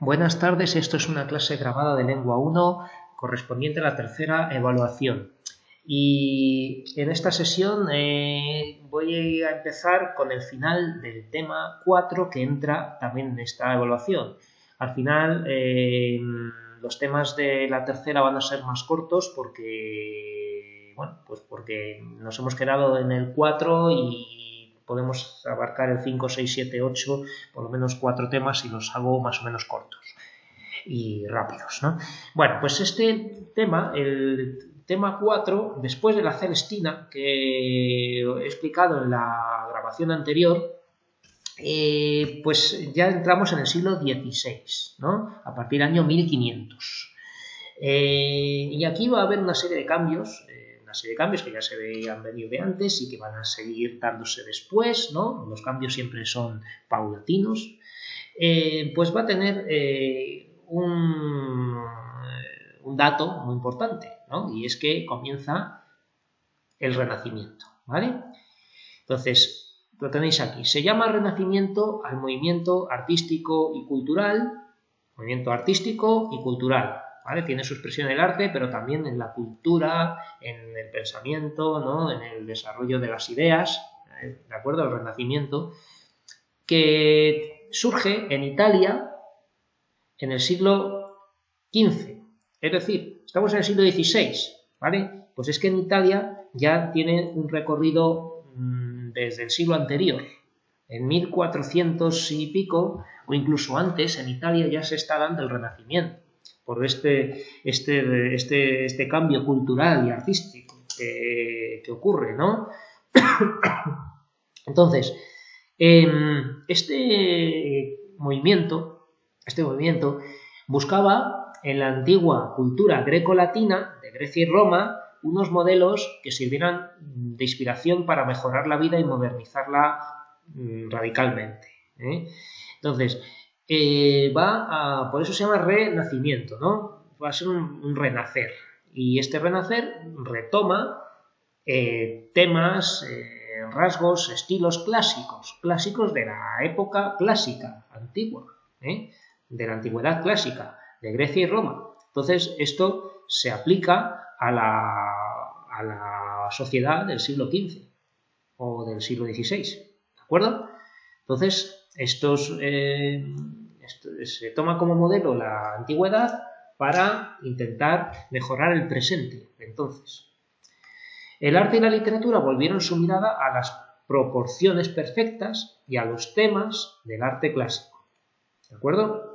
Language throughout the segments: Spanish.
Buenas tardes, esto es una clase grabada de Lengua 1 correspondiente a la tercera evaluación. Y en esta sesión voy a empezar con el final del tema 4 que entra también en esta evaluación. Al final los temas de la tercera van a ser más cortos porque, porque nos hemos quedado en el 4 y podemos abarcar el 5, 6, 7, 8, por lo menos 4 temas y los hago más o menos cortos y rápidos, ¿no? Pues este tema, el tema 4, después de la Celestina, que he explicado en la grabación anterior, pues ya entramos en el siglo XVI, ¿no? A partir del año 1500. Y aquí va a haber una serie de cambios que ya se habían venido de antes y que van a seguir dándose después, ¿no? Los cambios siempre son paulatinos. Pues va a tener un dato muy importante, ¿no? Y es que comienza el Renacimiento, ¿vale? Entonces, lo tenéis aquí. Se llama Renacimiento al movimiento artístico y cultural, ¿vale? Tiene su expresión en el arte, pero también en la cultura, en el pensamiento, ¿no? En el desarrollo de las ideas, ¿de acuerdo? El Renacimiento, que surge en Italia en el siglo XV, es decir, estamos en el siglo XVI, ¿vale? Pues es que en Italia ya tiene un recorrido desde el siglo anterior. En 1400 y pico, o incluso antes, en Italia ya se está dando el Renacimiento, por este cambio cultural y artístico que ocurre, ¿no? Entonces, este movimiento buscaba en la antigua cultura greco-latina de Grecia y Roma unos modelos que sirvieran de inspiración para mejorar la vida y modernizarla radicalmente, ¿eh? Entonces, por eso se llama renacimiento, ¿no? Va a ser un renacer. Y este renacer retoma temas, rasgos, estilos clásicos de la época clásica, antigua, de la antigüedad clásica, de Grecia y Roma. Entonces, esto se aplica a la sociedad del siglo XV o del siglo XVI, ¿de acuerdo? Entonces, se toma como modelo la antigüedad para intentar mejorar el presente. Entonces, el arte y la literatura volvieron su mirada a las proporciones perfectas y a los temas del arte clásico, ¿de acuerdo?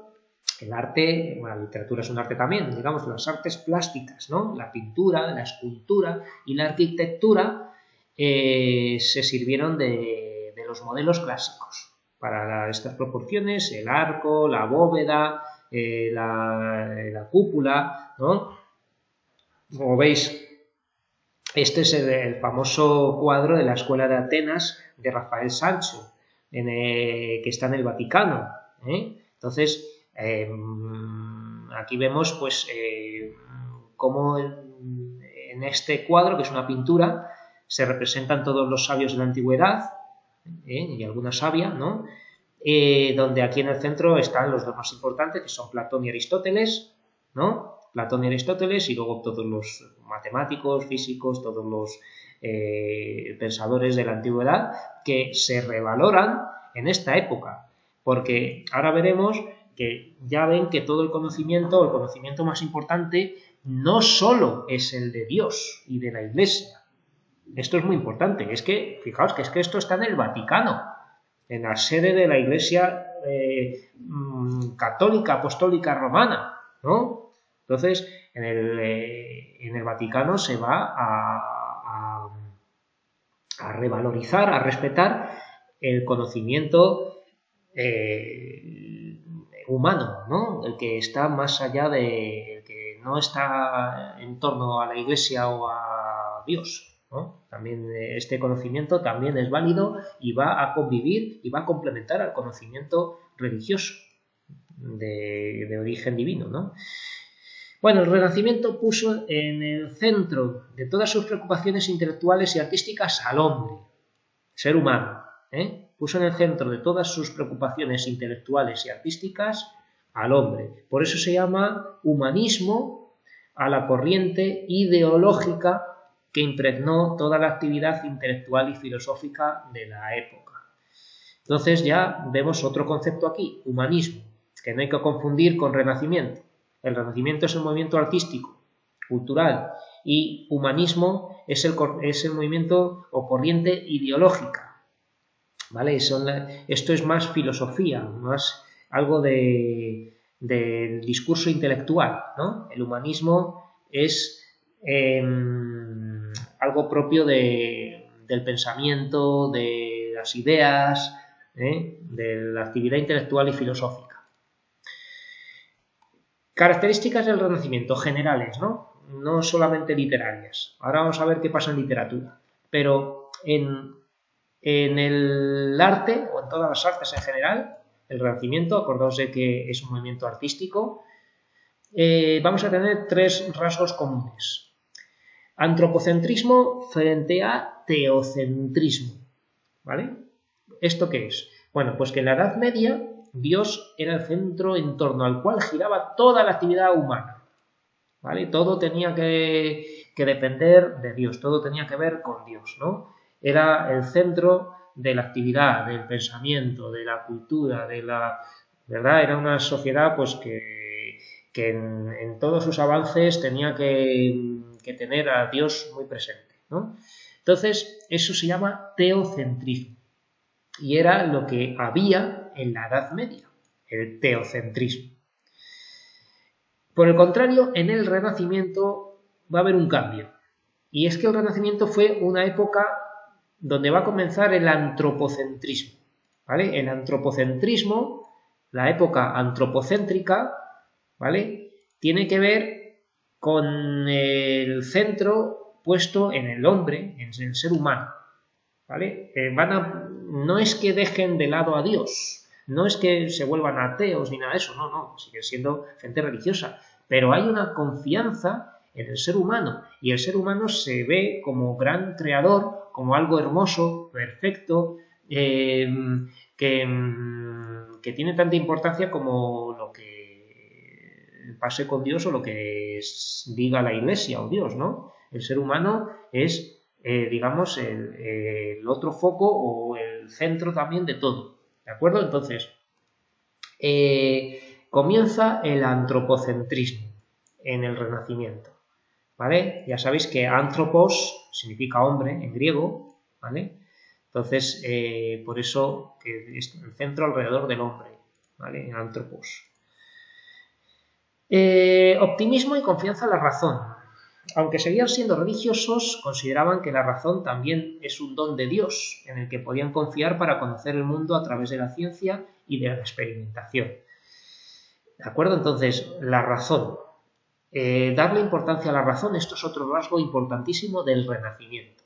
La literatura es un arte también, digamos, las artes plásticas, ¿no? La pintura, la escultura y la arquitectura se sirvieron de los modelos clásicos para estas proporciones, el arco, la bóveda, la cúpula, ¿no? Como veis, este es el famoso cuadro de la Escuela de Atenas de Rafael Sancho, que está en el Vaticano, ¿eh? Entonces, aquí vemos pues cómo en este cuadro, que es una pintura, se representan todos los sabios de la antigüedad y alguna sabia, ¿no? Donde aquí en el centro están los dos más importantes, que son Platón y Aristóteles, ¿no? Platón y Aristóteles, y luego todos los matemáticos, físicos, todos los pensadores de la antigüedad que se revaloran en esta época, porque ahora veremos que ya ven que todo el conocimiento más importante no solo es el de Dios y de la Iglesia. Esto es muy importante, es que, fijaos que esto está en el Vaticano, en la sede de la Iglesia católica, apostólica, romana, ¿no? Entonces, en el Vaticano se va a revalorizar, a respetar el conocimiento humano, ¿no? El que está más allá el que no está en torno a la Iglesia o a Dios, ¿no? También este conocimiento también es válido y va a convivir y va a complementar al conocimiento religioso de origen divino, ¿no? Bueno, el Renacimiento puso en el centro de todas sus preocupaciones intelectuales y artísticas al hombre, ser humano, Puso en el centro de todas sus preocupaciones intelectuales y artísticas al hombre. Por eso se llama humanismo a la corriente ideológica que impregnó toda la actividad intelectual y filosófica de la época. Entonces ya vemos otro concepto aquí, humanismo, que no hay que confundir con renacimiento. El renacimiento es el movimiento artístico, cultural, y humanismo es el movimiento o corriente ideológica, ¿vale? Esto es más filosofía, más algo del discurso intelectual, ¿no? El humanismo es algo propio del pensamiento, de las ideas, de la actividad intelectual y filosófica. Características del Renacimiento generales, no solamente literarias. Ahora vamos a ver qué pasa en literatura. Pero en el arte, o en todas las artes en general, el Renacimiento, acordaos de que es un movimiento artístico, vamos a tener tres rasgos comunes. Antropocentrismo frente a teocentrismo, ¿vale? ¿Esto qué es? Bueno, pues que en la Edad Media Dios era el centro en torno al cual giraba toda la actividad humana, ¿vale? Todo tenía que depender de Dios, todo tenía que ver con Dios, ¿no? Era el centro de la actividad, del pensamiento, de la cultura, ¿verdad? Era una sociedad pues que en todos sus avances tenía que tener a Dios muy presente, ¿no? Entonces, eso se llama teocentrismo. Y era lo que había en la Edad Media, el teocentrismo. Por el contrario, en el Renacimiento va a haber un cambio. Y es que el Renacimiento fue una época donde va a comenzar el antropocentrismo, ¿vale? El antropocentrismo, la época antropocéntrica, ¿vale? Tiene que ver con el centro puesto en el hombre, en el ser humano, ¿vale? No es que dejen de lado a Dios, no es que se vuelvan ateos ni nada de eso, no, siguen siendo gente religiosa, pero hay una confianza en el ser humano y el ser humano se ve como gran creador, como algo hermoso, perfecto, que tiene tanta importancia como lo que pase con Dios o lo que diga la Iglesia o Dios, ¿no? El ser humano es, digamos, el otro foco o el centro también de todo, ¿de acuerdo? Entonces, comienza el antropocentrismo en el Renacimiento, ¿vale? Ya sabéis que antropos significa hombre en griego, ¿vale? Entonces, por eso que es el centro alrededor del hombre, ¿vale? Antropos. Optimismo y confianza en la razón. Aunque seguían siendo religiosos, consideraban que la razón también es un don de Dios, en el que podían confiar para conocer el mundo a través de la ciencia y de la experimentación. ¿De acuerdo? Entonces, la razón. Darle importancia a la razón, esto es otro rasgo importantísimo del Renacimiento.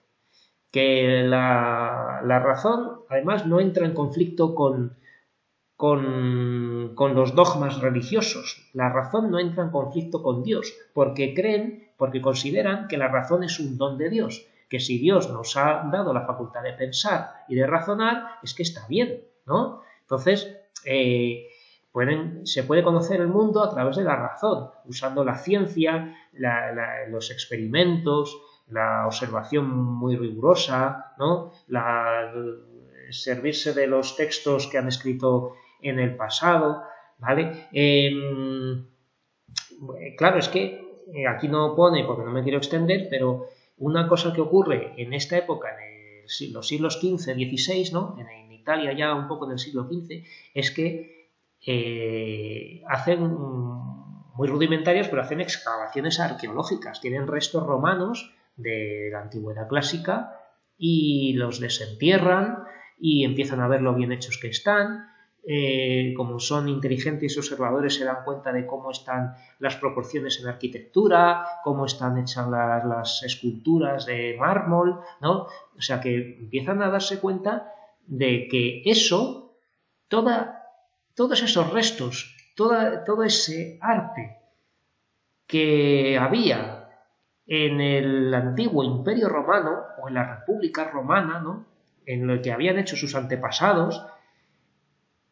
Que la razón, además, no entra en conflicto con los dogmas religiosos. La razón no entra en conflicto con Dios, porque consideran que la razón es un don de Dios, que si Dios nos ha dado la facultad de pensar y de razonar, es que está bien, ¿no? Entonces, se puede conocer el mundo a través de la razón, usando la ciencia, los experimentos, la observación muy rigurosa, ¿no? Servirse de los textos que han escrito en el pasado, ¿vale? Claro, es que aquí no pone, porque no me quiero extender, pero una cosa que ocurre en esta época, en los siglos XV, XVI, ¿no? En Italia ya un poco en el siglo XV, es que hacen muy rudimentarios, pero hacen excavaciones arqueológicas, tienen restos romanos de la antigüedad clásica y los desentierran y empiezan a ver lo bien hechos que están. Como son inteligentes y observadores, se dan cuenta de cómo están las proporciones en la arquitectura, cómo están hechas las esculturas de mármol, ¿no? O sea que empiezan a darse cuenta de que eso, todos esos restos, todo ese arte que había en el antiguo Imperio Romano o en la República Romana, ¿no? En lo que habían hecho sus antepasados,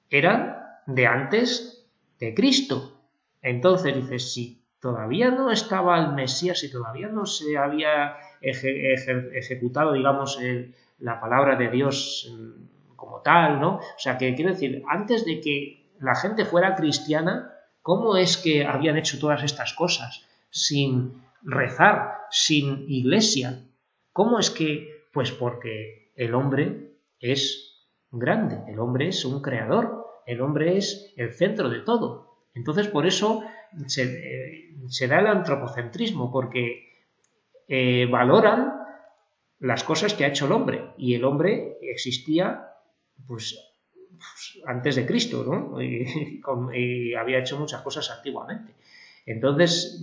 eran de antes de Cristo. Entonces dices, si todavía no estaba el Mesías, si todavía no se había ejecutado, digamos, la palabra de Dios como tal, ¿no? O sea, que quiero decir, antes de que la gente fuera cristiana, ¿cómo es que habían hecho todas estas cosas sin rezar, sin iglesia? ¿Cómo es que? Pues porque el hombre es grande, el hombre es un creador, el hombre es el centro de todo. Entonces, por eso se da el antropocentrismo, porque valoran las cosas que ha hecho el hombre, y el hombre existía pues antes de Cristo, ¿no? Y había hecho muchas cosas antiguamente. Entonces,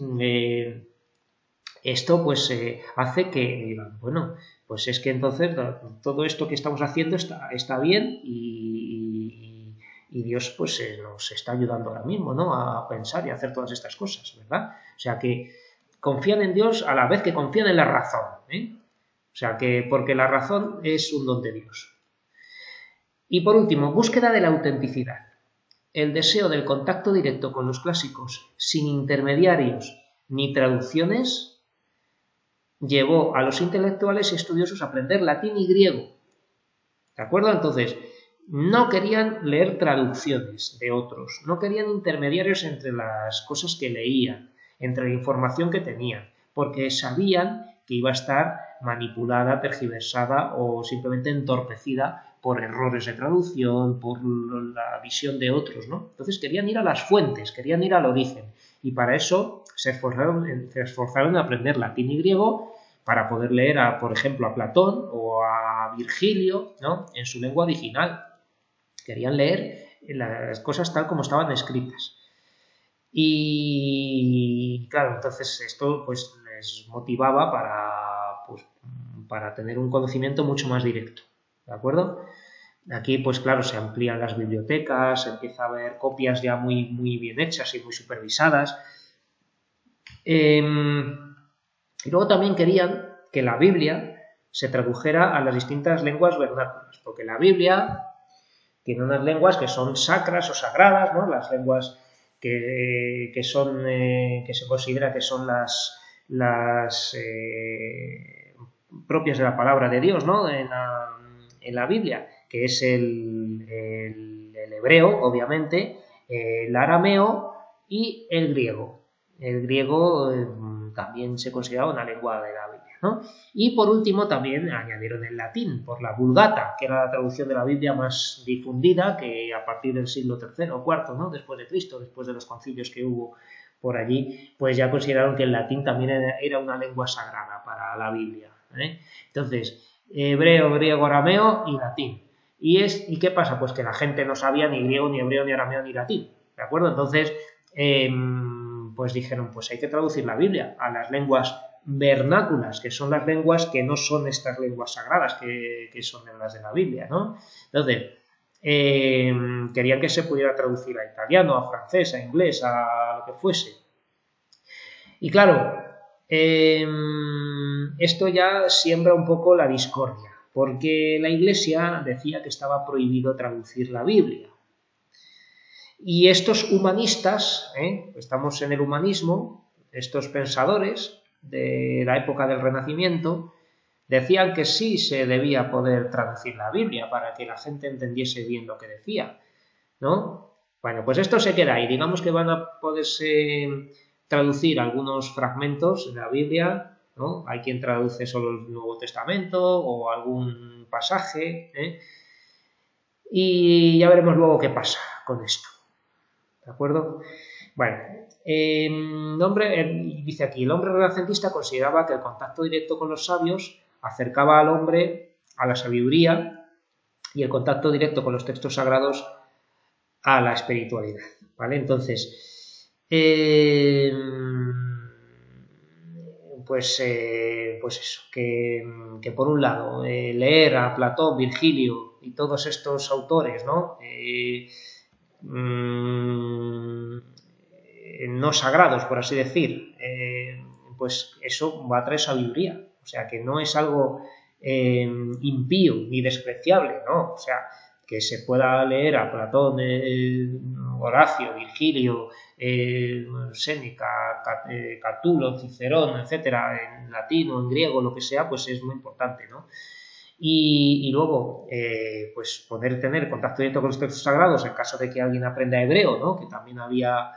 esto pues hace que digan, bueno, pues es que entonces todo esto que estamos haciendo está bien y Dios pues nos está ayudando ahora mismo, ¿no? A pensar y a hacer todas estas cosas, ¿verdad? O sea que confían en Dios a la vez que confían en la razón, ¿eh? O sea que porque la razón es un don de Dios. Y por último, búsqueda de la autenticidad. El deseo del contacto directo con los clásicos sin intermediarios ni traducciones llevó a los intelectuales y estudiosos a aprender latín y griego. ¿De acuerdo? Entonces, no querían leer traducciones de otros, no querían intermediarios entre las cosas que leían, entre la información que tenían, porque sabían que iba a estar manipulada, tergiversada o simplemente entorpecida por errores de traducción, por la visión de otros, ¿no? Entonces querían ir a las fuentes, querían ir al origen, y para eso se esforzaron en aprender latín y griego para poder leer, por ejemplo, a Platón o a Virgilio, ¿no? En su lengua original. Querían leer las cosas tal como estaban escritas. Y claro, entonces esto pues les motivaba para tener un conocimiento mucho más directo, ¿de acuerdo? Aquí pues claro, se amplían las bibliotecas, se empieza a ver copias ya muy, muy bien hechas y muy supervisadas. Y luego también querían que la Biblia se tradujera a las distintas lenguas vernáculas, porque la Biblia tiene unas lenguas que son sacras o sagradas, ¿no? Las lenguas que se considera que son las propias de la palabra de Dios, ¿no? En la Biblia, que es el hebreo, obviamente, el arameo y el griego. El griego también se considera una lengua de la Biblia, ¿no? Y por último también añadieron el latín por la Vulgata, que era la traducción de la Biblia más difundida, que a partir del siglo III o IV, ¿no? Después de Cristo, después de los concilios que hubo por allí, pues ya consideraron que el latín también era una lengua sagrada para la Biblia, ¿eh? Entonces, hebreo, griego, arameo y latín. ¿Y qué pasa? Pues que la gente no sabía ni griego, ni hebreo, ni arameo, ni latín, ¿de acuerdo? Entonces, pues dijeron, pues hay que traducir la Biblia a las lenguas vernáculas, que son las lenguas que no son estas lenguas sagradas que son las de la Biblia, ¿no? Entonces, querían que se pudiera traducir a italiano, a francés, a inglés, a lo que fuese. Y claro, esto ya siembra un poco la discordia, porque la Iglesia decía que estaba prohibido traducir la Biblia. Y estos humanistas, estamos en el humanismo, estos pensadores de la época del Renacimiento, decían que sí se debía poder traducir la Biblia para que la gente entendiese bien lo que decía, ¿no? Bueno, pues esto se queda ahí. Digamos que van a poderse traducir algunos fragmentos de la Biblia, ¿no? Hay quien traduce solo el Nuevo Testamento o algún pasaje, y ya veremos luego qué pasa con esto. ¿De acuerdo? Bueno, dice aquí, el hombre renacentista consideraba que el contacto directo con los sabios acercaba al hombre a la sabiduría y el contacto directo con los textos sagrados a la espiritualidad, ¿vale? Entonces, pues eso, que por un lado leer a Platón, Virgilio y todos estos autores, ¿no? No sagrados, por así decir, pues eso va a traer sabiduría. O sea, que no es algo impío ni despreciable, ¿no? O sea, que se pueda leer a Platón o Horacio, Virgilio, Séneca, Catulo, Cicerón, etcétera, en latín o en griego, lo que sea, pues es muy importante, ¿no? Y luego, pues poder tener contacto directo con los textos sagrados en caso de que alguien aprenda hebreo, ¿no? Que también había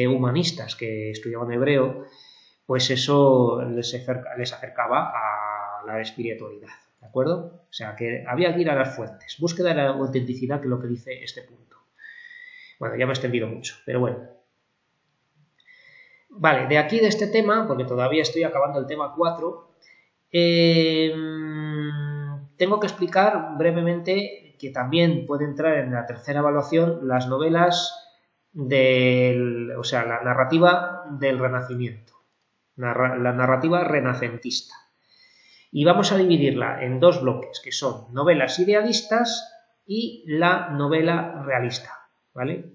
humanistas que estudiaban hebreo, pues eso les acercaba a la espiritualidad, ¿de acuerdo? O sea, que había que ir a las fuentes, búsqueda de la autenticidad, que es lo que dice este punto. Bueno, ya me he extendido mucho, pero bueno. Vale, de aquí de este tema, porque todavía estoy acabando el tema 4, tengo que explicar brevemente que también puede entrar en la tercera evaluación las novelas o sea, la narrativa del Renacimiento, la narrativa renacentista. Y vamos a dividirla en dos bloques, que son novelas idealistas y la novela realista, ¿vale?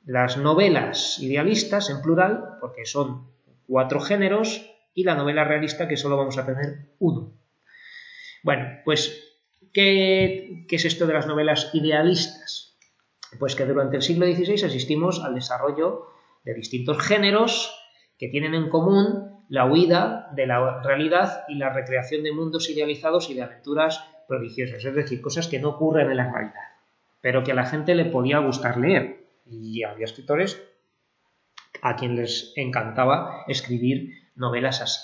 Las novelas idealistas, en plural, porque son 4 géneros, y la novela realista, que solo vamos a tener 1. Bueno, pues, ¿qué es esto de las novelas idealistas? Pues que durante el siglo XVI asistimos al desarrollo de distintos géneros que tienen en común la huida de la realidad y la recreación de mundos idealizados y de aventuras prodigiosas, es decir, cosas que no ocurren en la realidad, pero que a la gente le podía gustar leer. Y había escritores a quien les encantaba escribir novelas así,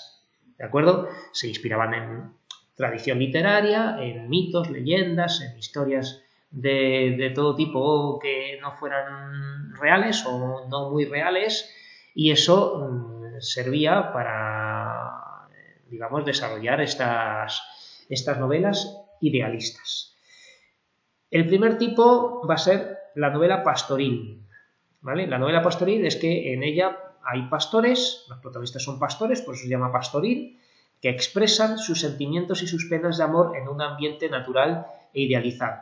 ¿de acuerdo? Se inspiraban en tradición literaria, en mitos, leyendas, en historias de todo tipo que no fueran reales o no muy reales, y eso servía para, digamos, desarrollar estas novelas idealistas. El primer tipo va a ser la novela pastoril, ¿vale? La novela pastoril es que en ella hay pastores, los protagonistas son pastores, por eso se llama pastoril, que expresan sus sentimientos y sus penas de amor en un ambiente natural e idealizado,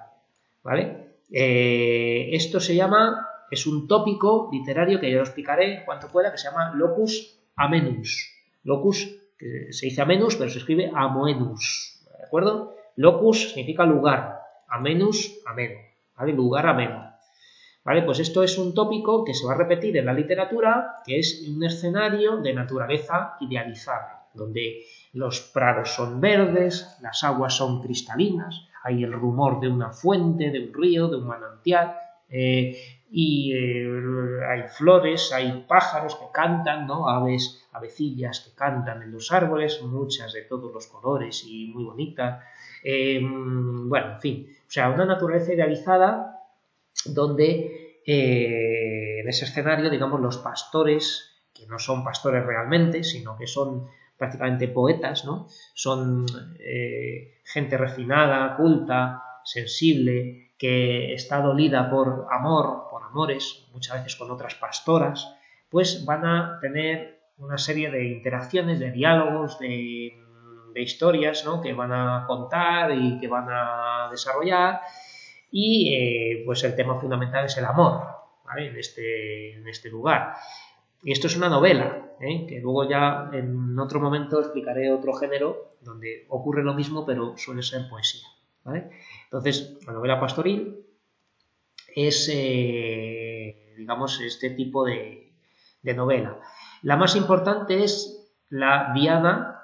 ¿vale? Esto es un tópico literario que yo lo explicaré en cuanto pueda, que se llama locus amenus. Locus, que se dice amenus, pero se escribe amoenus, ¿de acuerdo? Locus significa lugar, amenus, ameno, ¿vale? Lugar ameno. ¿Vale? Pues esto es un tópico que se va a repetir en la literatura, que es un escenario de naturaleza idealizada, donde los prados son verdes, las aguas son cristalinas, hay el rumor de una fuente, de un río, de un manantial, y hay flores, hay pájaros que cantan, ¿no? Aves, avecillas que cantan en los árboles, muchas de todos los colores y muy bonitas. Bueno, en fin, o sea, una naturaleza idealizada donde en ese escenario, digamos, los pastores, que no son pastores realmente, sino que son prácticamente poetas, ¿no? Son gente refinada, culta, sensible, que está dolida por amores, muchas veces con otras pastoras, pues van a tener una serie de interacciones, de diálogos, de historias, ¿no? Que van a contar y que van a desarrollar. Y pues el tema fundamental es el amor, ¿vale? en este lugar. Y esto es una novela, que luego ya en otro momento explicaré otro género donde ocurre lo mismo, pero suele ser poesía, ¿vale? Entonces, la novela pastoril es, digamos, este tipo de novela. La más importante es la Diana,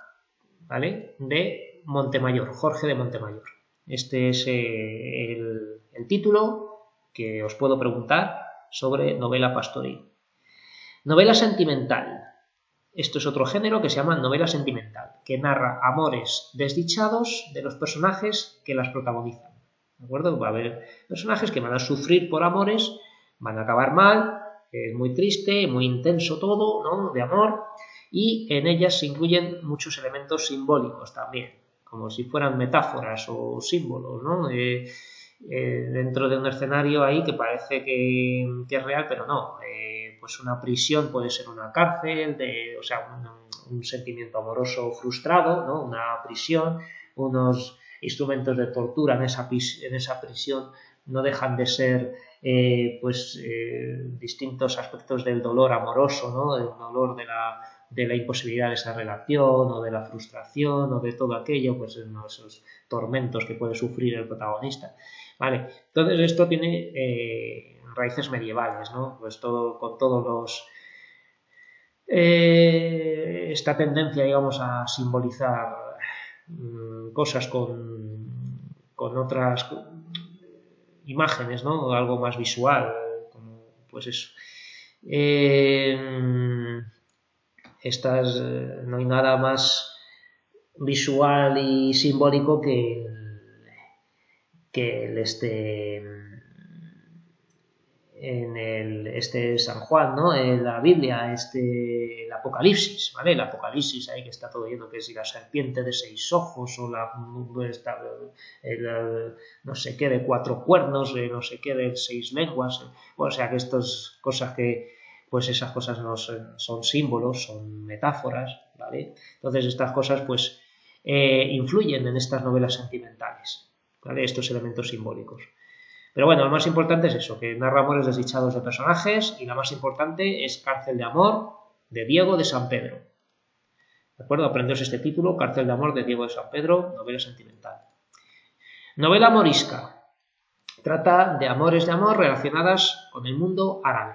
¿vale? De Montemayor, Jorge de Montemayor. Este es el título que os puedo preguntar sobre novela pastoril. Novela sentimental. Esto es otro género que se llama novela sentimental, que narra amores desdichados de los personajes que las protagonizan. ¿De acuerdo? Va a haber personajes que van a sufrir por amores, van a acabar mal, es muy triste, muy intenso todo, ¿no? De amor, y en ellas se incluyen muchos elementos simbólicos también, como si fueran metáforas o símbolos, ¿no? Dentro de un escenario ahí que parece que es real, pero no. Pues una prisión puede ser una cárcel, o sea, un sentimiento amoroso frustrado, ¿no? Una prisión, unos instrumentos de tortura en esa prisión no dejan de ser distintos aspectos del dolor amoroso, ¿no? Del dolor de la imposibilidad de esa relación, o de la frustración, o de todo aquello, pues esos tormentos que puede sufrir el protagonista. ¿vale? Entonces esto tiene raíces medievales, ¿no? Pues todo, con todos los... esta tendencia, digamos, a simbolizar cosas con otras imágenes, ¿no? Algo más visual, como, pues eso. No hay nada más visual y simbólico que San Juan, ¿no? En la Biblia, el Apocalipsis, ¿vale? El Apocalipsis ahí que está todo lleno, que es la serpiente de 6 ojos o no sé qué de 4 cuernos, no sé qué de 6 lenguas, o sea que estas cosas que, pues esas cosas no son símbolos, son metáforas, ¿vale? Entonces estas cosas pues influyen en estas novelas sentimentales, ¿vale? Estos elementos simbólicos. Pero bueno, lo más importante es eso, que narra amores desdichados de personajes, y la más importante es Cárcel de Amor, de Diego de San Pedro. ¿De acuerdo? Aprendeos este título, Cárcel de Amor, de Diego de San Pedro, novela sentimental. Novela morisca. Trata de amores de amor relacionadas con el mundo árabe.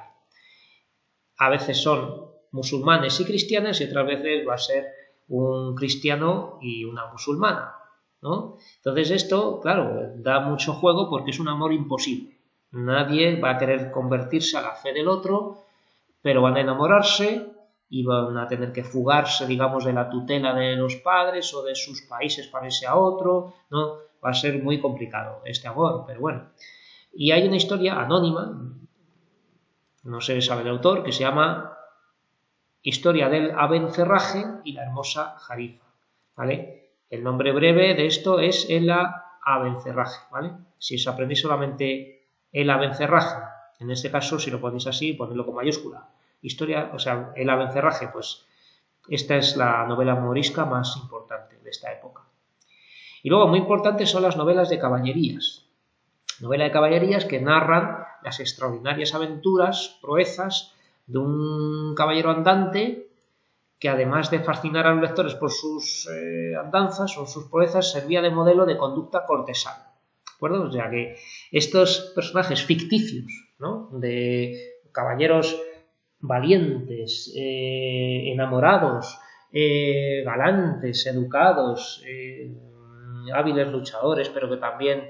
A veces son musulmanes y cristianas y otras veces va a ser un cristiano y una musulmana, ¿no? Entonces esto, claro, da mucho juego porque es un amor imposible. Nadie va a querer convertirse a la fe del otro, pero van a enamorarse y van a tener que fugarse, digamos, de la tutela de los padres o de sus países para irse a otro, ¿no? Va a ser muy complicado este amor, pero bueno. Y hay una historia anónima, no se sabe el autor, que se llama Historia del Abencerraje y la hermosa Jarifa, ¿vale? El nombre breve de esto es el Abencerraje, ¿vale? Si os aprendéis solamente el Abencerraje, en este caso, si lo ponéis así, ponedlo con mayúscula. Historia, o sea, el Abencerraje, pues esta es la novela morisca más importante de esta época. Y luego, muy importantes son las novelas de caballerías. Novela de caballerías que narran las extraordinarias aventuras, proezas de un caballero andante que, además de fascinar a los lectores por sus andanzas o sus proezas, servía de modelo de conducta cortesana. ¿De acuerdo? O sea que estos personajes ficticios, ¿no? De caballeros valientes, enamorados, galantes, educados, hábiles luchadores, pero que también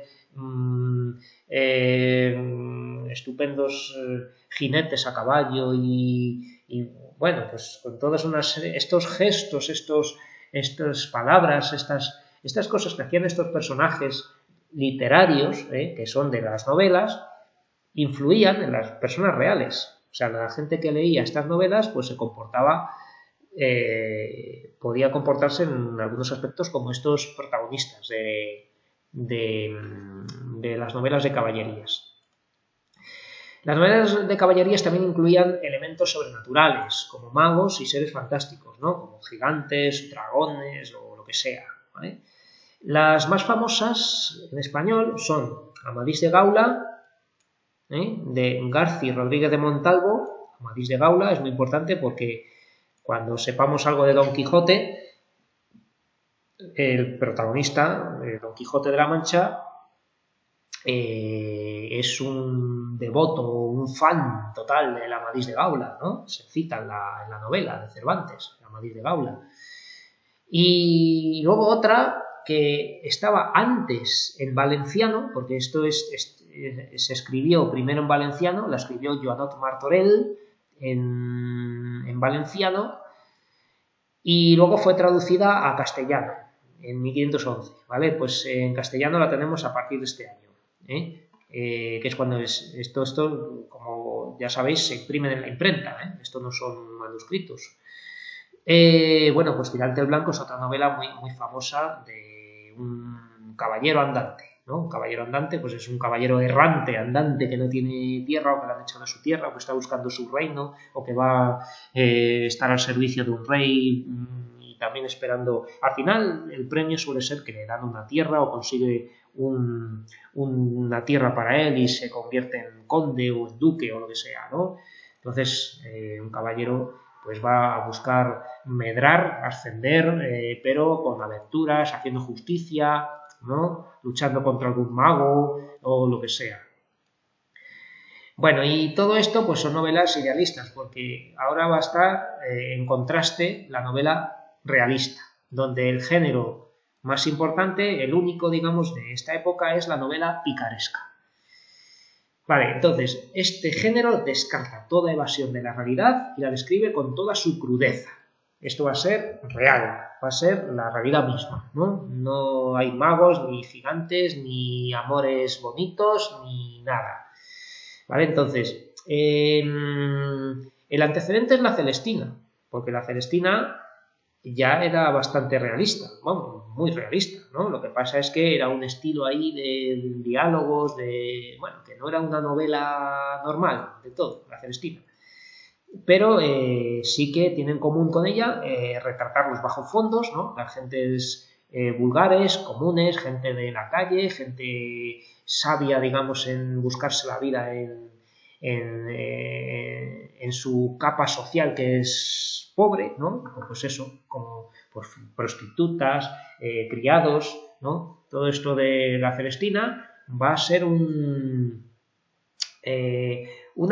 estupendos jinetes a caballo y bueno, pues con todas estos gestos, estas palabras, estas cosas que hacían estos personajes literarios, que son de las novelas, influían en las personas reales. O sea, la gente que leía estas novelas pues se comportaba, podía comportarse en algunos aspectos como estos protagonistas de las novelas de caballerías. Las novelas de caballerías también incluían elementos sobrenaturales, como magos y seres fantásticos, ¿no? Como gigantes, dragones o lo que sea, ¿vale? Las más famosas en español son Amadís de Gaula, de Garci Rodríguez de Montalvo. Amadís de Gaula es muy importante porque cuando sepamos algo de Don Quijote, el protagonista, Don Quijote de la Mancha, es un devoto, un fan total del Amadís de Gaula, ¿no? Se cita en la novela de Cervantes, el Amadís de Gaula. Y luego otra que estaba antes en valenciano, porque esto se escribió primero en valenciano, la escribió Joanot Martorell en valenciano, y luego fue traducida a castellano en 1511, ¿vale? Pues en castellano la tenemos a partir de este año, que es cuando esto, como ya sabéis, se imprimen en la imprenta, esto no son manuscritos. Bueno, pues Tirante el Blanco es otra novela muy, muy famosa de un caballero andante, ¿no? Un caballero andante, pues es un caballero errante, andante, que no tiene tierra, o que le han echado a su tierra, o que está buscando su reino, o que va a estar al servicio de un rey y también esperando. Al final, el premio suele ser que le dan una tierra o consigue una tierra para él y se convierte en conde o en duque o lo que sea, ¿no? Entonces, un caballero pues va a buscar medrar, ascender, pero con aventuras, haciendo justicia, ¿no? Luchando contra algún mago, o lo que sea. Bueno, y todo esto pues son novelas idealistas, porque ahora va a estar en contraste la novela realista, donde el género más importante, el único, digamos, de esta época es la novela picaresca. Vale, entonces, este género descarta toda evasión de la realidad y la describe con toda su crudeza. Esto va a ser real, va a ser la realidad misma, ¿no? No hay magos, ni gigantes, ni amores bonitos, ni nada. ¿Vale? Entonces, el antecedente es la Celestina, porque la Celestina ya era bastante realista, bueno, muy realista, ¿no? Lo que pasa es que era un estilo ahí de diálogos, bueno, que no era una novela normal de todo, la Celestina. Pero sí que tiene en común con ella retratar los bajos fondos, ¿no? Las gentes vulgares, comunes, gente de la calle, gente sabia, digamos, en buscarse la vida en su capa social que es pobre, ¿no? Pues eso, como pues, prostitutas, criados, ¿no? Todo esto de la Celestina va a ser un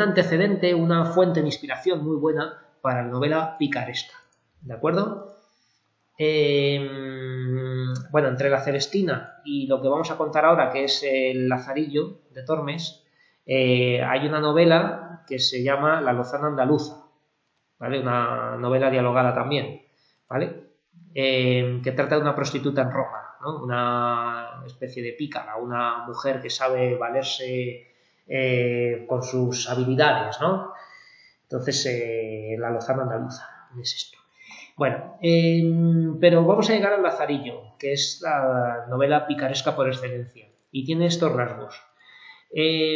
antecedente, una fuente de inspiración muy buena para la novela picaresca, ¿de acuerdo? Bueno, entre la Celestina y lo que vamos a contar ahora, que es el Lazarillo de Tormes, hay una novela que se llama La Lozana Andaluza, ¿vale? Una novela dialogada también, ¿vale? Que trata de una prostituta en Roma, ¿no? Una especie de pícara, una mujer que sabe valerse con sus habilidades, ¿no? Entonces, La Lozana Andaluza es esto. Bueno, pero vamos a llegar al Lazarillo, que es la novela picaresca por excelencia, y tiene estos rasgos.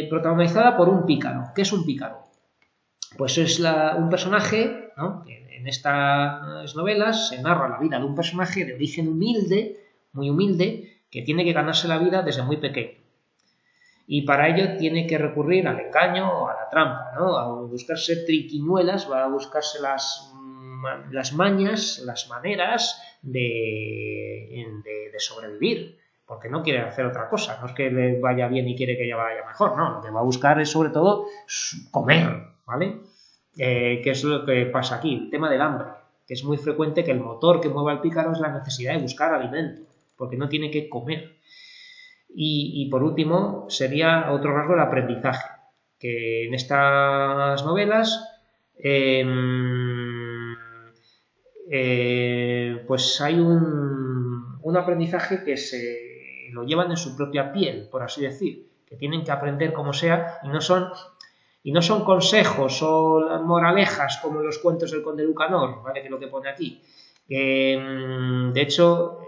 Protagonizada por un pícaro. ¿Qué es un pícaro? Pues es un personaje, ¿no? En estas novelas se narra la vida de un personaje de origen humilde, muy humilde, que tiene que ganarse la vida desde muy pequeño. Y para ello tiene que recurrir al engaño o a la trampa, ¿no? A buscarse triquiñuelas, va a buscarse las mañas, las maneras de sobrevivir, porque no quiere hacer otra cosa, no es que le vaya bien y quiere que ella vaya mejor, no, lo que va a buscar es sobre todo comer, ¿vale? ¿Qué es lo que pasa aquí? El tema del hambre, que es muy frecuente que el motor que mueva al pícaro es la necesidad de buscar alimento, porque no tiene que comer. Y por último, sería otro rasgo el aprendizaje, que en estas novelas pues hay un aprendizaje que se lo llevan en su propia piel, por así decir, que tienen que aprender como sea y no son consejos o moralejas como en los cuentos del Conde Lucanor, ¿vale? Que es lo que pone aquí. De hecho,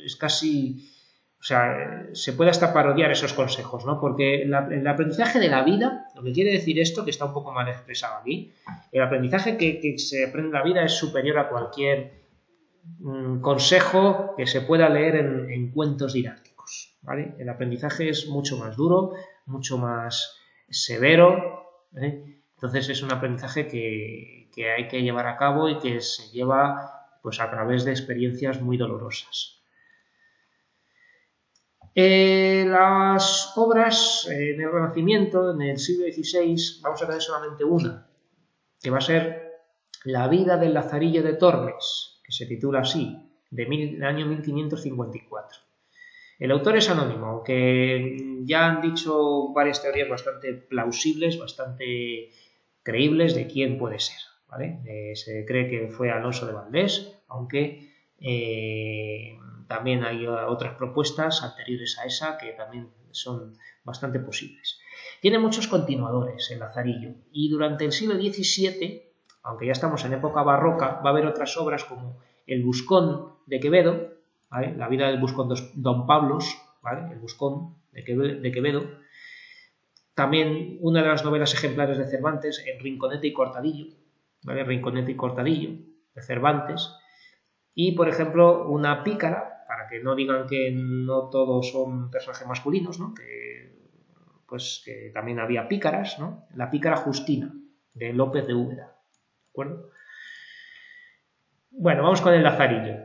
es casi... O sea, se puede hasta parodiar esos consejos, ¿no? Porque el aprendizaje de la vida, lo que quiere decir esto, que está un poco mal expresado aquí, el aprendizaje que se aprende en la vida es superior a cualquier consejo que se pueda leer en cuentos didácticos, ¿vale? El aprendizaje es mucho más duro, mucho más severo, ¿eh? Entonces es un aprendizaje que hay que llevar a cabo y que se lleva pues a través de experiencias muy dolorosas. Las obras en el Renacimiento, en el siglo XVI, vamos a tener solamente una, que va a ser La vida del Lazarillo de Tormes, que se titula así, del año 1554. El autor es anónimo, aunque ya han dicho varias teorías bastante plausibles, bastante creíbles de quién puede ser, ¿vale? Se cree que fue Alonso de Valdés, aunque también hay otras propuestas anteriores a esa que también son bastante posibles. Tiene muchos continuadores el Lazarillo y durante el siglo XVII, aunque ya estamos en época barroca, va a haber otras obras como El Buscón de Quevedo, ¿vale? La vida del Buscón Don Pablos, ¿vale? El Buscón de Quevedo. También una de las novelas ejemplares de Cervantes, El Rinconete y Cortadillo, ¿vale? Rinconete y Cortadillo, de Cervantes. Y, por ejemplo, una pícara, para que no digan que no todos son personajes masculinos, ¿no? Pues que también había pícaras, ¿no? La pícara Justina, de López de Úbeda, ¿de acuerdo? Bueno, vamos con el Lazarillo.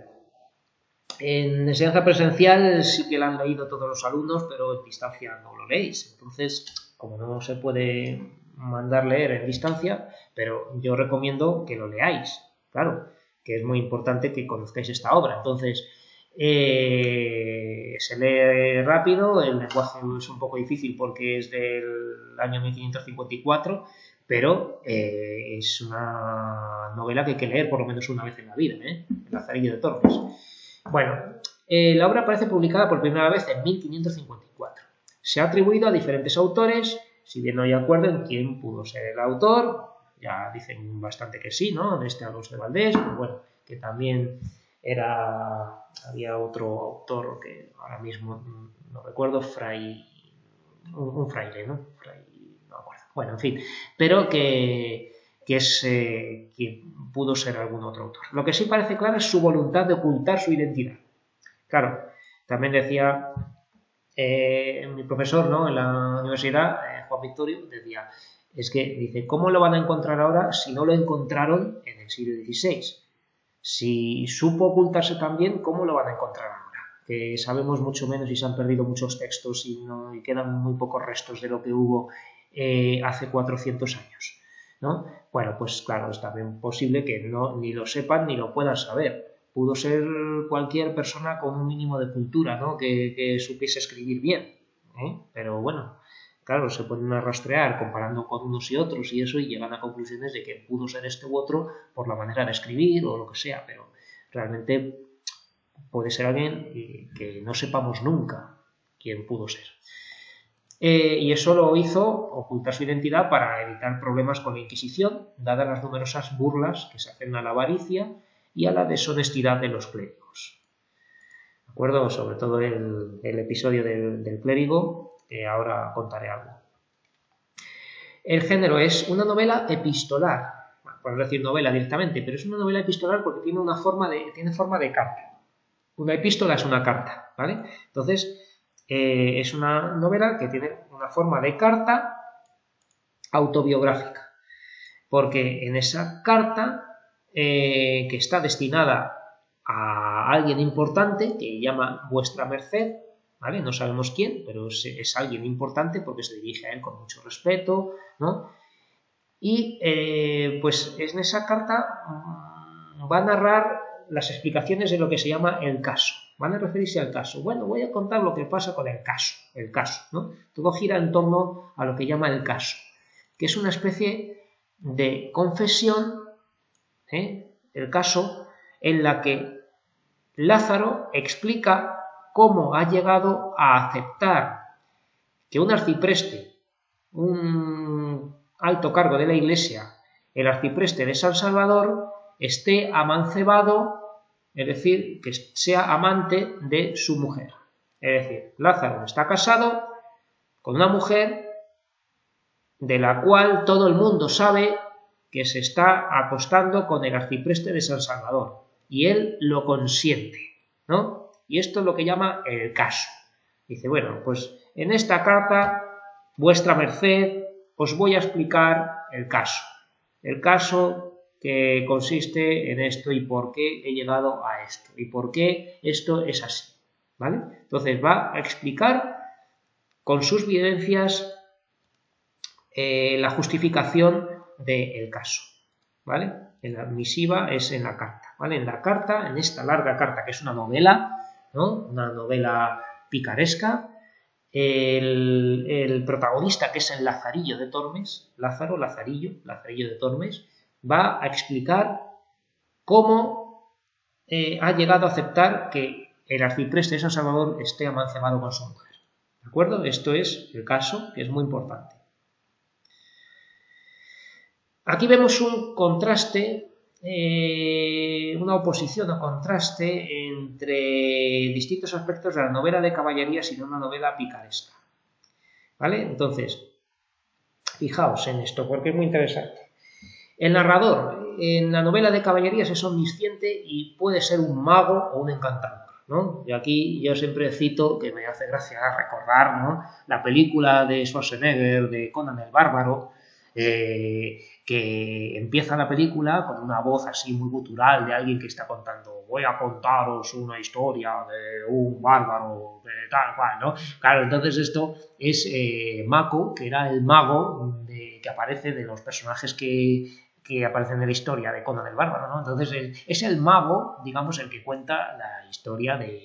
En enseñanza presencial sí que la han leído todos los alumnos, pero en distancia no lo leéis. Entonces, como no se puede mandar leer en distancia, pero yo recomiendo que lo leáis, claro, que es muy importante que conozcáis esta obra. Entonces, se lee rápido, el lenguaje es un poco difícil porque es del año 1554, pero es una novela que hay que leer por lo menos una vez en la vida, El Lazarillo de Tormes. Bueno, la obra aparece publicada por primera vez en 1554. Se ha atribuido a diferentes autores, si bien no hay acuerdo en quién pudo ser el autor, ya dicen bastante que sí, ¿no? Alonso de Valdés, pero bueno, que también había otro autor que ahora mismo no recuerdo, un fraile, ¿no? No me acuerdo. Bueno, en fin, pero que pudo ser algún otro autor. Lo que sí parece claro es su voluntad de ocultar su identidad. Claro, también decía mi profesor, ¿no? En la universidad, Juan Victorio, decía, dice, ¿cómo lo van a encontrar ahora si no lo encontraron en el siglo XVI? Si supo ocultarse también, ¿cómo lo van a encontrar ahora? Que sabemos mucho menos y se han perdido muchos textos y quedan muy pocos restos de lo que hubo hace 400 años, ¿no? Bueno, pues claro, es también posible que ni lo sepan ni lo puedan saber. Pudo ser cualquier persona con un mínimo de cultura, ¿no? Que supiese escribir bien, pero bueno, claro, se ponen a rastrear comparando con unos y otros y eso y llegan a conclusiones de que pudo ser este u otro por la manera de escribir o lo que sea, pero realmente puede ser alguien que no sepamos nunca quién pudo ser. Y eso lo hizo ocultar su identidad para evitar problemas con la Inquisición, dadas las numerosas burlas que se hacen a la avaricia y a la deshonestidad de los clérigos. ¿De acuerdo? Sobre todo el episodio del clérigo, que ahora contaré algo. El género es una novela epistolar, por no decir novela directamente, pero es una novela epistolar porque tiene forma de carta. Una epístola es una carta, ¿vale? Entonces, es una novela que tiene una forma de carta autobiográfica, porque en esa carta, que está destinada a alguien importante, que llama vuestra merced, ¿vale? No sabemos quién, pero es alguien importante porque se dirige a él con mucho respeto, ¿no? Y pues en esa carta va a narrar las explicaciones de lo que se llama el caso. Van a referirse al caso. Bueno, voy a contar lo que pasa con el caso, ¿no? Todo gira en torno a lo que llama el caso, que es una especie de confesión, el caso, en la que Lázaro explica cómo ha llegado a aceptar que un arcipreste, un alto cargo de la Iglesia, el arcipreste de San Salvador, esté amancebado, es decir, que sea amante de su mujer. Es decir, Lázaro está casado con una mujer de la cual todo el mundo sabe que se está acostando con el arcipreste de San Salvador y él lo consiente, ¿no? Y esto es lo que llama el caso. Dice, bueno, pues en esta carta, vuestra merced, os voy a explicar el caso que consiste en esto y por qué he llegado a esto y por qué esto es así, ¿vale? Entonces va a explicar con sus vivencias la justificación del caso, ¿vale? En la misiva es en la carta, ¿vale? En la carta, en esta larga carta que es una novela, ¿no? Una novela picaresca, el protagonista, que es el Lazarillo de Tormes, Lazarillo de Tormes, va a explicar cómo ha llegado a aceptar que el arcipreste de San Salvador esté amancebado con su mujer. ¿De acuerdo? Esto es el caso, que es muy importante. Aquí vemos un contraste, una oposición o contraste entre distintos aspectos de la novela de caballerías y de una novela picaresca, ¿vale? Entonces, fijaos en esto porque es muy interesante. El narrador en la novela de caballerías es omnisciente y puede ser un mago o un encantador, ¿no? Y aquí yo siempre cito, que me hace gracia recordar, ¿no?, la película de Schwarzenegger de Conan el Bárbaro, que empieza la película con una voz así muy gutural de alguien que está contando, voy a contaros una historia de un bárbaro, de tal cual, ¿no? Claro, entonces esto es Mako, que era el mago que aparece de los personajes que aparecen en la historia de Conan el Bárbaro, ¿no? Entonces es el mago, digamos, el que cuenta la historia del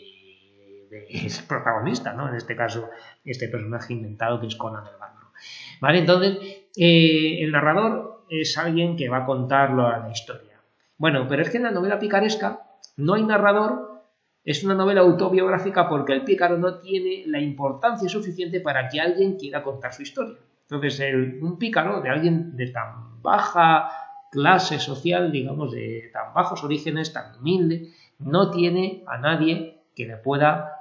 protagonista, ¿no? En este caso, este personaje inventado que es Conan el Bárbaro. ¿Vale? Entonces, el narrador es alguien que va a contar la historia. Bueno, pero es que en la novela picaresca no hay narrador, es una novela autobiográfica porque el pícaro no tiene la importancia suficiente para que alguien quiera contar su historia. Entonces, un pícaro de alguien de tan baja clase social, digamos, de tan bajos orígenes, tan humilde, no tiene a nadie que le pueda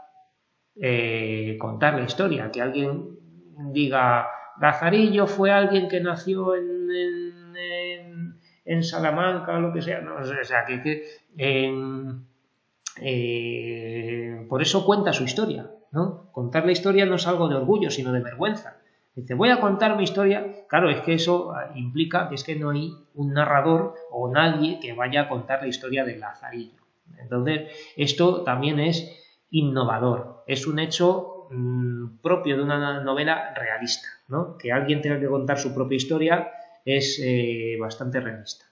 contar la historia, que alguien diga, Lazarillo fue alguien que nació en Salamanca o lo que sea, no, o sea, por eso cuenta su historia, ¿no? Contar la historia no es algo de orgullo, sino de vergüenza. Dice, voy a contar mi historia. Claro, es que eso implica que es que no hay un narrador o nadie que vaya a contar la historia de Lazarillo. Entonces, esto también es innovador. Es un hecho propio de una novela realista, ¿no? Que alguien tenga que contar su propia historia es bastante realista.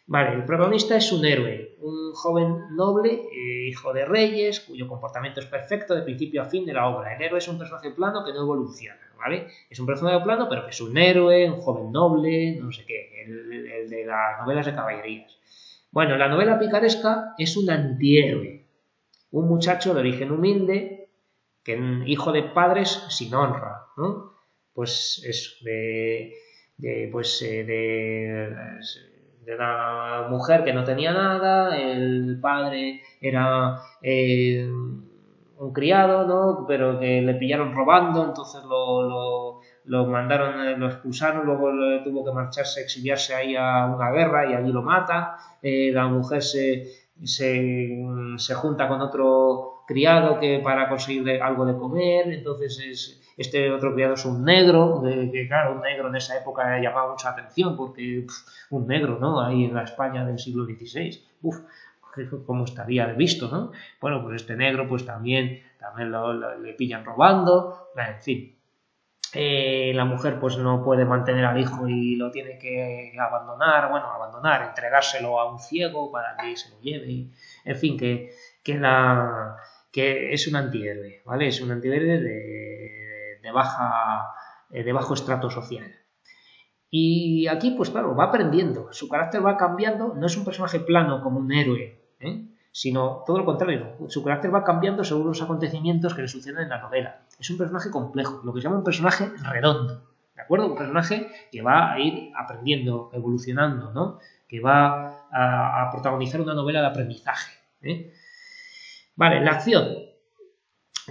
Vale, el protagonista es un héroe, un joven noble, hijo de reyes, cuyo comportamiento es perfecto de principio a fin de la obra. El héroe es un personaje plano que no evoluciona, ¿vale? Es un personaje plano, pero que es un héroe, un joven noble, no sé qué, el de las novelas de caballerías. Bueno, la novela picaresca es un antihéroe, un muchacho de origen humilde, hijo de padres sin honra, ¿no? Pues eso, de una mujer que no tenía nada, el padre era un criado, ¿no? Pero que le pillaron robando, entonces lo mandaron, lo expulsaron, luego tuvo que marcharse, exiliarse ahí a una guerra y allí lo mata. La mujer se junta con otro criado que para conseguir algo de comer, entonces este otro criado es un negro, que claro, un negro en esa época llamaba mucha atención porque un negro, ¿no? Ahí en la España del siglo XVI, cómo estaría visto, ¿no? Bueno, pues este negro pues también le pillan robando, en fin. La mujer pues no puede mantener al hijo y lo tiene que abandonar, entregárselo a un ciego para que se lo lleve, en fin, que es un antihéroe, ¿vale? Es un antihéroe de bajo estrato social. Y aquí, pues claro, va aprendiendo, su carácter va cambiando, no es un personaje plano como un héroe, sino todo lo contrario, su carácter va cambiando según los acontecimientos que le suceden en la novela. Es un personaje complejo, lo que se llama un personaje redondo, ¿de acuerdo? Un personaje que va a ir aprendiendo, evolucionando, ¿no? Que va a protagonizar una novela de aprendizaje. Vale, la acción.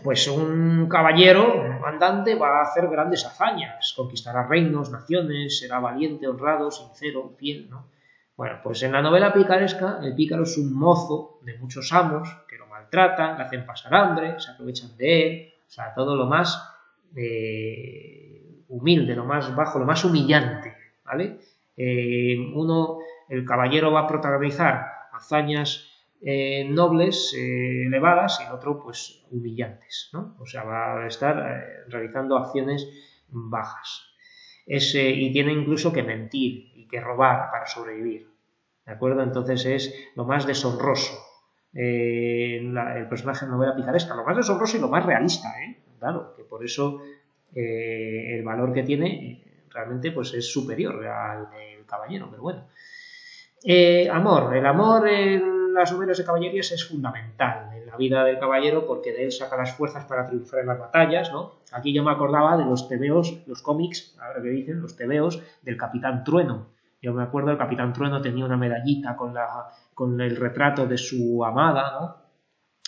Pues un caballero andante va a hacer grandes hazañas, conquistará reinos, naciones, será valiente, honrado, sincero, fiel, ¿no? Bueno, pues en la novela picaresca, el pícaro es un mozo de muchos amos que lo maltratan, le hacen pasar hambre, se aprovechan de él, o sea, todo lo más humilde, lo más bajo, lo más humillante, ¿vale? El caballero va a protagonizar hazañas nobles, elevadas, y el otro, pues, humillantes, ¿no? O sea, va a estar realizando acciones bajas. Y tiene incluso que mentir y que robar para sobrevivir, ¿de acuerdo? Entonces es lo más deshonroso. El personaje en novela picaresca, lo más deshonroso y lo más realista, claro, que por eso el valor que tiene realmente pues es superior al del caballero, pero bueno. Amor. El amor en las novelas de caballerías es fundamental en la vida del caballero porque de él saca las fuerzas para triunfar en las batallas, ¿no? Aquí yo me acordaba de los tebeos, los cómics, ahora que dicen, los tebeos del Capitán Trueno. Yo me acuerdo, el Capitán Trueno tenía una medallita con el retrato de su amada, ¿no?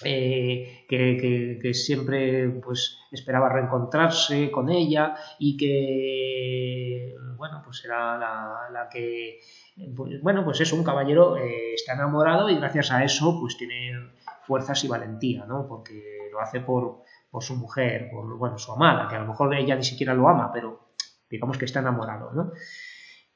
Que siempre pues esperaba reencontrarse con ella y que bueno, pues era la que bueno, pues es un caballero, está enamorado y gracias a eso pues tiene fuerzas y valentía, ¿no? Porque lo hace por su mujer, por su amada, que a lo mejor ella ni siquiera lo ama, pero digamos que está enamorado, ¿no?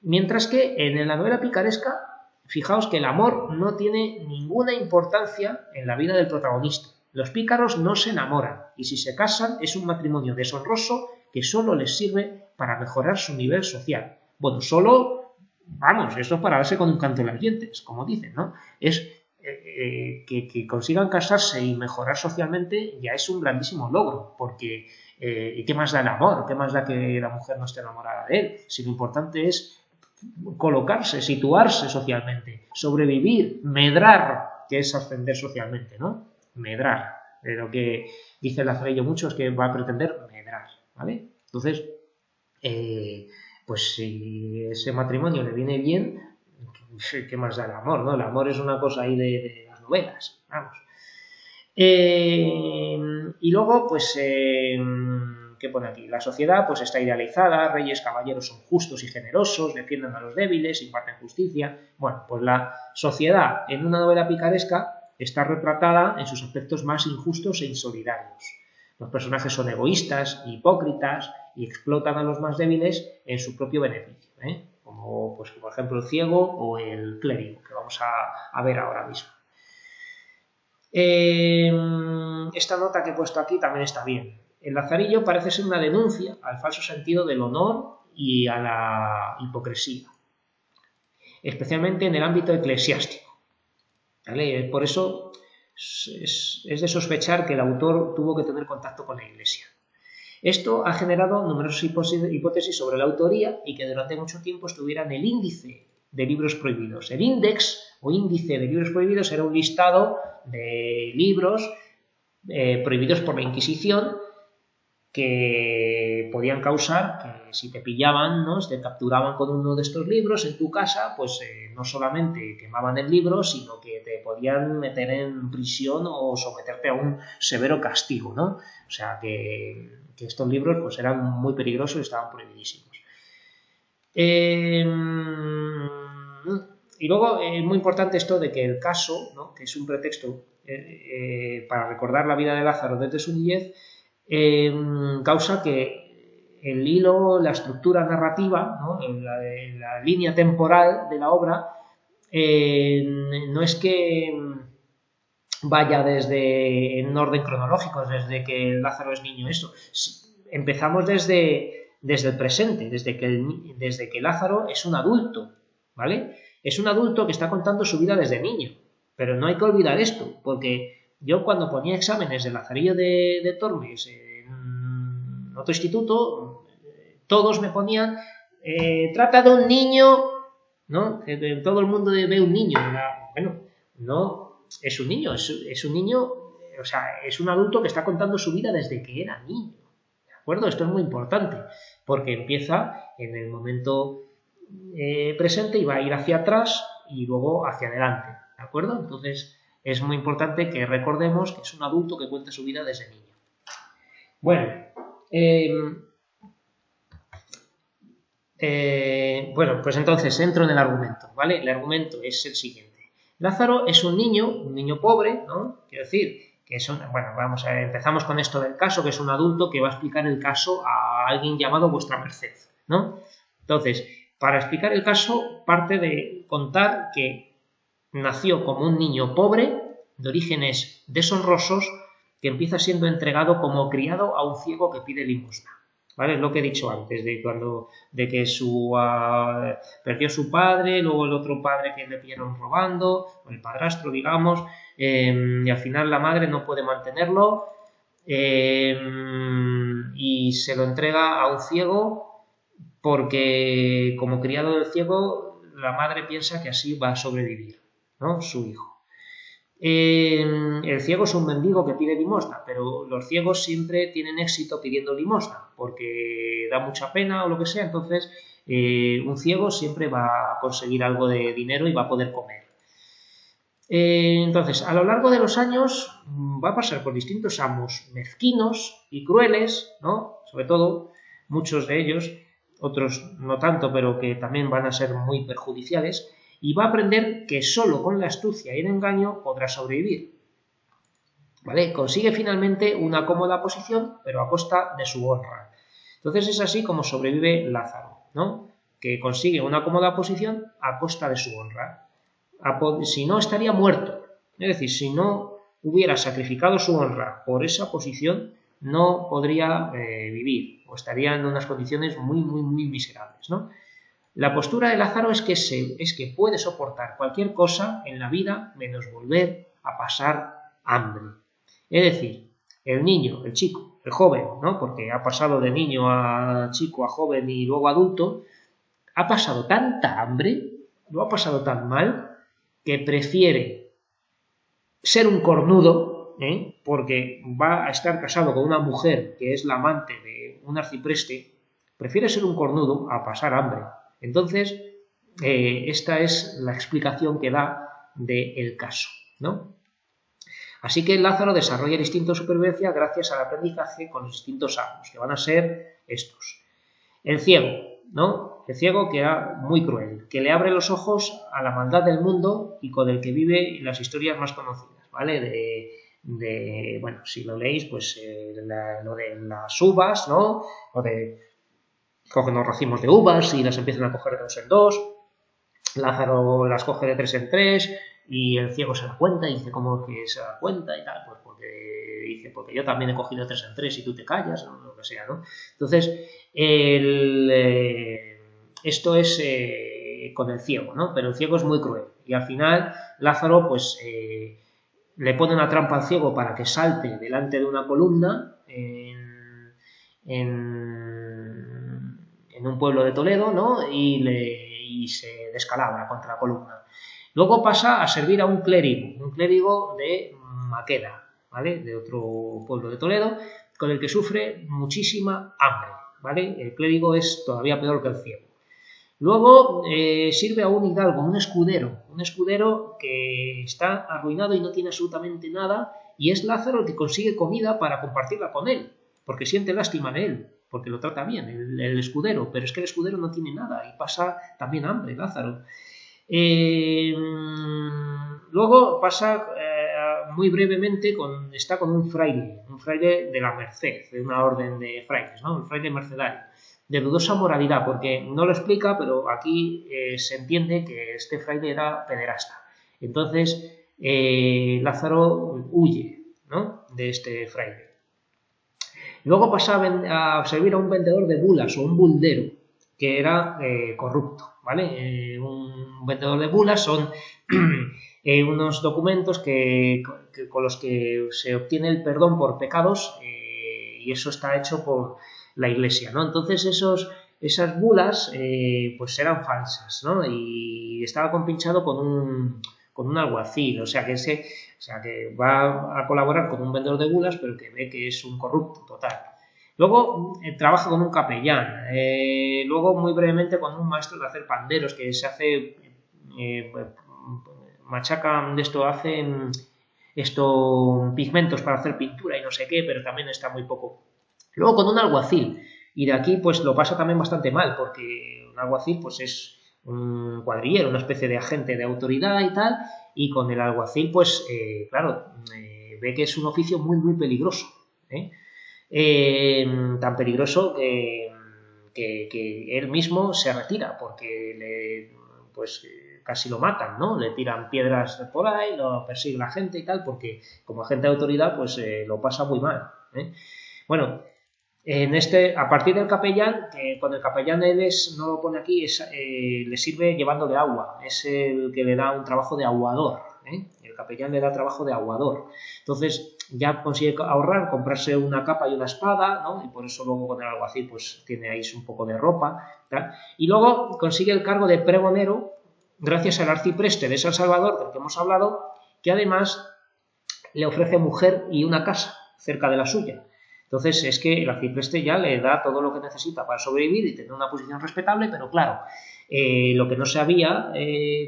Mientras que en la novela picaresca, fijaos que el amor no tiene ninguna importancia en la vida del protagonista. Los pícaros no se enamoran y si se casan es un matrimonio deshonroso que solo les sirve para mejorar su nivel social. Bueno, solo, vamos, esto es para darse con un canto en los dientes, como dicen, ¿no? Es que consigan casarse y mejorar socialmente ya es un grandísimo logro, porque ¿qué más da el amor? ¿Qué más da que la mujer no esté enamorada de él? Si lo importante es colocarse, situarse socialmente, sobrevivir, medrar, que es ascender socialmente, ¿no? Medrar. Lo que dice Lazarillo mucho es que va a pretender medrar, ¿vale? Entonces, pues si ese matrimonio le viene bien, ¿qué más da el amor, no? El amor es una cosa ahí de las novelas, vamos. Y luego, pues, ¿qué pone aquí? La sociedad pues está idealizada, reyes, caballeros son justos y generosos, defienden a los débiles, imparten justicia. Bueno, pues la sociedad en una novela picaresca está retratada en sus aspectos más injustos e insolidarios. Los personajes son egoístas, hipócritas y explotan a los más débiles en su propio beneficio, como, pues, por ejemplo, el ciego o el clérigo, que vamos a ver ahora mismo. Esta nota que he puesto aquí también está bien. El Lazarillo parece ser una denuncia al falso sentido del honor y a la hipocresía, especialmente en el ámbito eclesiástico, ¿vale? Por eso es de sospechar que el autor tuvo que tener contacto con la Iglesia. Esto ha generado numerosas hipótesis sobre la autoría y que durante mucho tiempo estuviera en el índice de libros prohibidos. El índice o índice de libros prohibidos era un listado de libros prohibidos por la Inquisición que podían causar que si te pillaban, ¿no?, te capturaban con uno de estos libros en tu casa, pues no solamente quemaban el libro, sino que te podían meter en prisión o someterte a un severo castigo, ¿no? O sea que estos libros pues eran muy peligrosos y estaban prohibidísimos. Y luego es muy importante esto de que el caso, ¿no?, que es un pretexto para recordar la vida de Lázaro desde su niñez, causa que el hilo, la estructura narrativa, ¿no?, la línea temporal de la obra, no es que vaya desde en orden cronológico, desde que Lázaro es niño, eso. Empezamos desde el presente, desde que Lázaro es un adulto, ¿vale? Es un adulto que está contando su vida desde niño, pero no hay que olvidar esto, porque yo cuando ponía exámenes de Lazarillo de Tormes en otro instituto, todos me ponían, trata de un niño, ¿no? Todo el mundo ve un niño. Bueno, no es un niño, es un niño, o sea, es un adulto que está contando su vida desde que era niño, ¿de acuerdo? Esto es muy importante, porque empieza en el momento presente y va a ir hacia atrás y luego hacia adelante, ¿de acuerdo? Entonces es muy importante que recordemos que es un adulto que cuenta su vida desde niño. Bueno, pues entonces entro en el argumento, ¿vale? El argumento es el siguiente. Lázaro es un niño pobre, ¿no? Quiero decir, que es empezamos con esto del caso, que es un adulto que va a explicar el caso a alguien llamado Vuestra Merced, ¿no? Entonces, para explicar el caso, parte de contar que nació como un niño pobre, de orígenes deshonrosos, que empieza siendo entregado como criado a un ciego que pide limosna, ¿vale? Es lo que he dicho antes, de que perdió su padre, luego el otro padre que le pillaron robando, el padrastro, digamos, y al final la madre no puede mantenerlo y se lo entrega a un ciego porque como criado del ciego la madre piensa que así va a sobrevivir, ¿no?, su hijo. El ciego es un mendigo que pide limosna, pero los ciegos siempre tienen éxito pidiendo limosna porque da mucha pena o lo que sea, entonces un ciego siempre va a conseguir algo de dinero y va a poder comer. Entonces, a lo largo de los años va a pasar por distintos amos mezquinos y crueles, ¿no?, sobre todo muchos de ellos, otros no tanto, pero que también van a ser muy perjudiciales, y va a aprender que solo con la astucia y el engaño podrá sobrevivir, ¿vale? Consigue finalmente una cómoda posición, pero a costa de su honra. Entonces es así como sobrevive Lázaro, ¿no? Que consigue una cómoda posición a costa de su honra. Si no, estaría muerto. Es decir, si no hubiera sacrificado su honra por esa posición, no podría vivir o estaría en unas condiciones muy, muy, muy miserables, ¿no? La postura de Lázaro es que puede soportar cualquier cosa en la vida menos volver a pasar hambre. Es decir, el niño, el chico, el joven, ¿no? Porque ha pasado de niño a chico, a joven y luego adulto, ha pasado tanta hambre, lo ha pasado tan mal, que prefiere ser un cornudo, porque va a estar casado con una mujer que es la amante de un arcipreste, prefiere ser un cornudo a pasar hambre. Entonces, esta es la explicación que da del caso, ¿no? Así que Lázaro desarrolla el instinto de supervivencia gracias al aprendizaje con los distintos amos, que van a ser estos. El ciego, ¿no? El ciego que era muy cruel, que le abre los ojos a la maldad del mundo y con el que vive las historias más conocidas, ¿vale? Bueno, si lo leéis, pues lo de las uvas, ¿no? O de cogen los racimos de uvas y las empiezan a coger de 2 en 2. Lázaro las coge de 3 en 3 y el ciego se da cuenta y dice, ¿cómo que se da cuenta? Y tal, pues porque yo también he cogido 3 en 3 y tú te callas, o lo que sea, ¿no? Entonces, esto es con el ciego, ¿no? Pero el ciego es muy cruel y al final Lázaro, pues, le pone una trampa al ciego para que salte delante de una columna en un pueblo de Toledo, ¿no? Y se descalabra contra la columna. Luego pasa a servir a un clérigo de Maqueda, ¿vale? De otro pueblo de Toledo, con el que sufre muchísima hambre, ¿vale? El clérigo es todavía peor que el ciego. Luego sirve a un hidalgo, un escudero que está arruinado y no tiene absolutamente nada, y es Lázaro el que consigue comida para compartirla con él, porque siente lástima de él, porque lo trata bien, el escudero, pero es que el escudero no tiene nada y pasa también hambre, Lázaro. Luego pasa muy brevemente, está con un fraile de la Merced, de una orden de frailes, ¿no? Un fraile mercedario, de dudosa moralidad, porque no lo explica, pero aquí se entiende que este fraile era pederasta. Entonces Lázaro huye, ¿no? De este fraile. Luego pasa a servir a un vendedor de bulas o un buldero, que era corrupto, ¿vale? Un vendedor de bulas son unos documentos con los que se obtiene el perdón por pecados y eso está hecho por la Iglesia, ¿no? Entonces esas bulas pues eran falsas, ¿no? Y estaba compinchado con un alguacil, o sea que va a colaborar con un vendedor de bulas, pero que ve que es un corrupto total. Luego trabaja con un capellán, luego muy brevemente con un maestro de hacer panderos, que se hace, machacan de esto, hacen pigmentos para hacer pintura y no sé qué, pero también está muy poco. Luego con un alguacil, y de aquí pues lo pasa también bastante mal, porque un alguacil pues es un cuadrillero, una especie de agente de autoridad y tal, y con el alguacil pues claro, ve que es un oficio muy muy peligroso, tan peligroso que él mismo se retira porque pues casi lo matan, ¿no? Le tiran piedras por ahí, lo persigue la gente y tal, porque como agente de autoridad pues lo pasa muy mal, Bueno, a partir del capellán, que con el capellán él no lo pone aquí, le sirve llevándole agua, es el que le da un trabajo de aguador, el capellán le da trabajo de aguador. Entonces ya consigue ahorrar, comprarse una capa y una espada, ¿no? Y por eso luego con el alguacil pues tiene ahí un poco de ropa, ¿tal? Y luego consigue el cargo de pregonero gracias al arcipreste de San Salvador, del que hemos hablado, que además le ofrece mujer y una casa cerca de la suya. Entonces es que el arcipreste ya le da todo lo que necesita para sobrevivir y tener una posición respetable, pero claro, lo que no sabía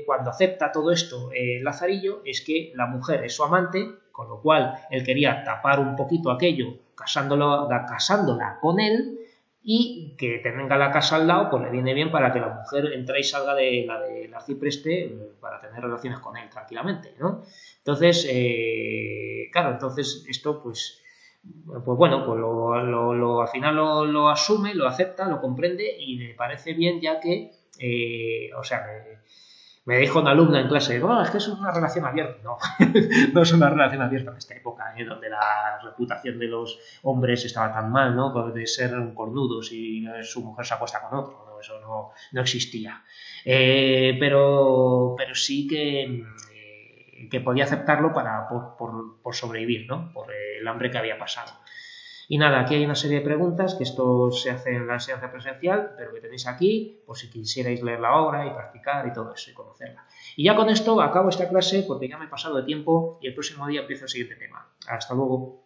cuando acepta todo esto Lazarillo es que la mujer es su amante, con lo cual él quería tapar un poquito aquello casándola con él y que tenga la casa al lado, pues le viene bien para que la mujer entre y salga de la del arcipreste para tener relaciones con él tranquilamente, ¿no? Entonces, claro, entonces esto pues pues bueno, pues al final lo asume, lo acepta, lo comprende y le parece bien, ya que, o sea, me dijo una alumna en clase, no, es que es una relación abierta. No, no es una relación abierta en esta época, donde la reputación de los hombres estaba tan mal, ¿no? De ser cornudos y su mujer se acuesta con otro, ¿no? Eso no existía. Pero sí que podía aceptarlo por sobrevivir, ¿no? Por el hambre que había pasado. Y nada, aquí hay una serie de preguntas, que esto se hace en la enseñanza presencial, pero que tenéis aquí, por si quisierais leer la obra y practicar y todo eso, y conocerla. Y ya con esto acabo esta clase porque ya me he pasado de tiempo y el próximo día empiezo el siguiente tema. Hasta luego.